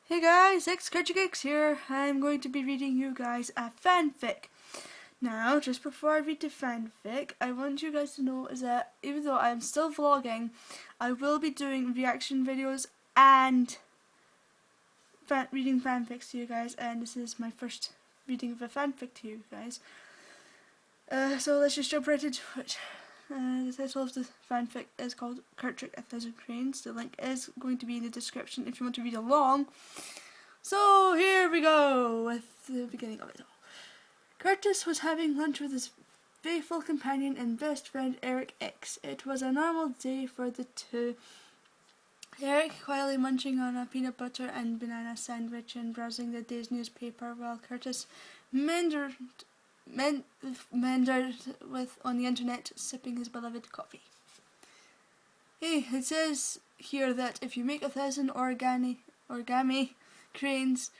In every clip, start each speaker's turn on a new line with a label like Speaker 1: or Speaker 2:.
Speaker 1: Hey guys, XCurtrikX here. I'm going to be reading you guys a fanfic. Now, just before I read the fanfic, I want you guys to know is that even though I'm still vlogging, I will be doing reaction videos and reading fanfics to you guys, and this is my first reading of a fanfic to you guys. So let's just jump right into it. The title of the fanfic is called Curtrik, 1,000 Cranes. The link is going to be in the description if you want to read along. So here we go with the beginning of it all. Curtis was having lunch with his faithful companion and best friend Eric X. It was a normal day for the two. Eric quietly munching on a peanut butter and banana sandwich and browsing the day's newspaper while Curtis meandered with on the internet sipping his beloved coffee. Hey, it says here that if you make 1,000 origami cranes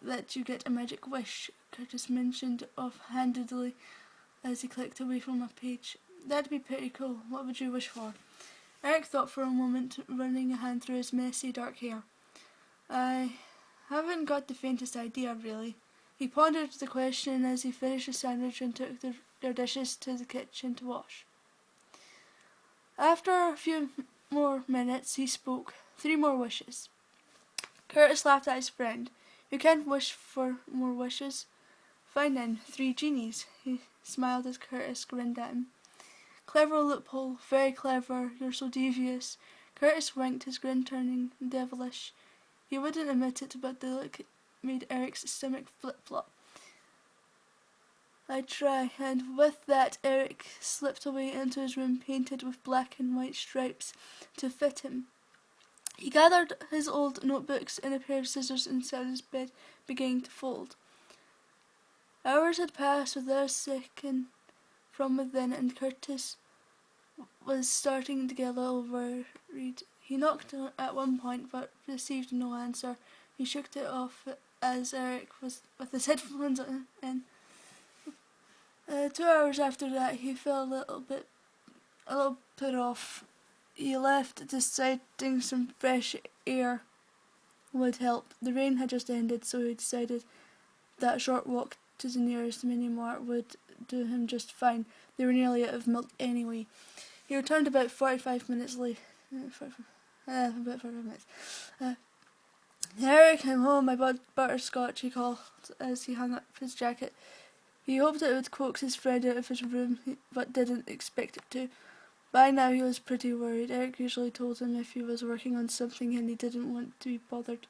Speaker 1: that you get a magic wish, Curtis mentioned offhandedly as he clicked away from a page. That'd be pretty cool. What would you wish for? Eric thought for a moment, running a hand through his messy dark hair. I haven't got the faintest idea, really. He pondered the question as he finished his sandwich and took their dishes to the kitchen to wash. After a few more minutes, he spoke. 3 more wishes. Curtis laughed at his friend. You can't wish for more wishes. Fine then, 3 genies. He smiled as Curtis grinned at him. Clever loophole, very clever, you're so devious. Curtis winked, his grin turning devilish. He wouldn't admit it, but the look made Eric's stomach flip-flop. I try, and with that Eric slipped away into his room painted with black and white stripes to fit him. He gathered his old notebooks and a pair of scissors inside his bed, beginning to fold. Hours had passed without a second from within, and Curtis was starting to get a little worried. He knocked at one point, but received no answer. He shook it off as Eric was with his headphones in. 2 hours after that, he felt a little put off. He left, deciding some fresh air would help. The rain had just ended, so he decided that short walk to the nearest mini-mart would do him just fine. They were nearly out of milk anyway. He returned about 45 minutes late. About 45 minutes. Eric, I'm home. I bought butterscotch, he called as he hung up his jacket. He hoped it would coax his friend out of his room, but didn't expect it to. By now he was pretty worried. Eric usually told him if he was working on something and he didn't want to be bothered.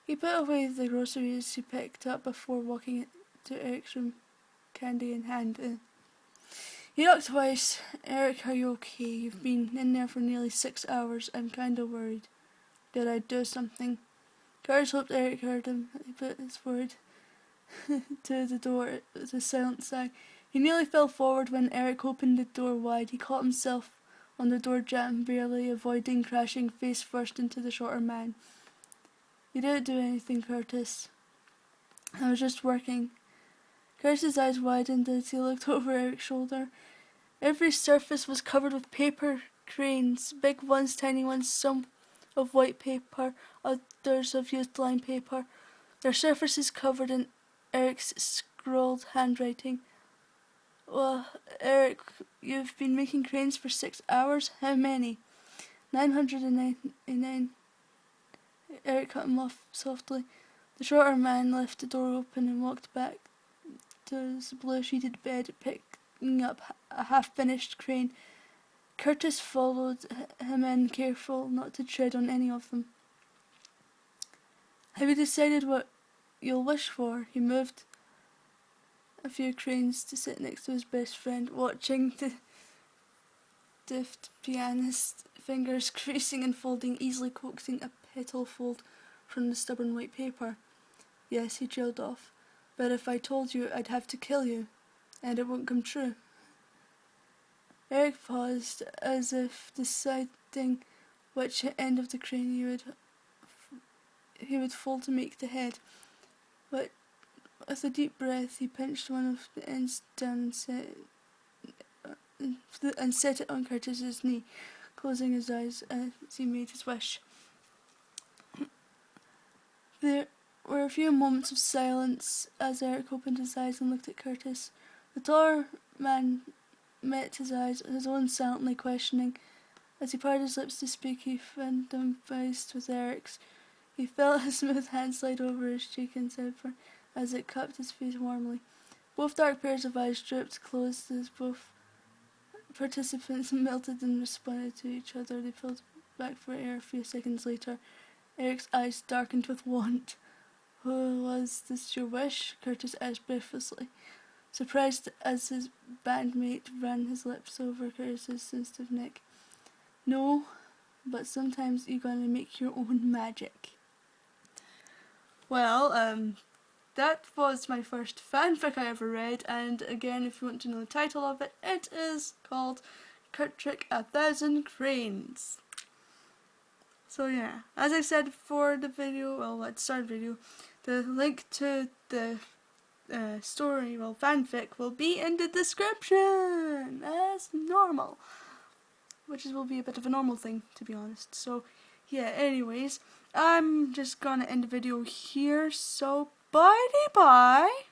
Speaker 1: He put away the groceries he picked up before walking to Eric's room, candy in hand. He knocked twice. Eric, are you okay? You've been in there for nearly 6 hours. I'm kinda worried. Did I do something? Curtis hoped Eric heard him. He put his forehead to the door with a silent sigh. He nearly fell forward when Eric opened the door wide. He caught himself on the door jamb, barely avoiding crashing face first into the shorter man. You didn't do anything, Curtis. I was just working. Curtis's eyes widened as he looked over Eric's shoulder. Every surface was covered with paper cranes, big ones, tiny ones, some of white paper, others of used line paper. Their surfaces covered in Eric's scrawled handwriting. Well, Eric, you've been making cranes for 6 hours? How many? 999. Eric cut him off softly. The shorter man left the door open and walked back to his blue-sheeted bed, picking up a half-finished crane. Curtis followed him in, careful not to tread on any of them. Have you decided what you'll wish for? He moved a few cranes to sit next to his best friend, watching the deft pianist's fingers creasing and folding, easily coaxing a petal fold from the stubborn white paper. Yes, he trailed off. But if I told you, I'd have to kill you, and it won't come true. Eric paused, as if deciding which end of the crane he would fold to make the head. But with a deep breath, he pinched one of the ends down and set it on Curtis's knee, closing his eyes as he made his wish. There were a few moments of silence as Eric opened his eyes and looked at Curtis. The taller man met his eyes, his own silently questioning. As he parted his lips to speak, he found them faced with Eric's. He felt his smooth hand slide over his cheek and safer as it cupped his face warmly. Both dark pairs of eyes drooped closed as both participants melted and responded to each other. They pulled back for air a few seconds later. Eric's eyes darkened with want. "Oh, was this your wish?" Curtis asked breathlessly, surprised as his bandmate ran his lips over Curtis's sensitive neck. "No, but sometimes you gotta make your own magic." Well, that was my first fanfic I ever read, and again, if you want to know the title of it, it is called Curtrik, 1,000 Cranes. So yeah, as I said before the video, well, at the start of the video, the link to the story, well, fanfic, will be in the description, as normal. Which will be a bit of a normal thing, to be honest. So, yeah, anyways, I'm just gonna end the video here, so bye-bye.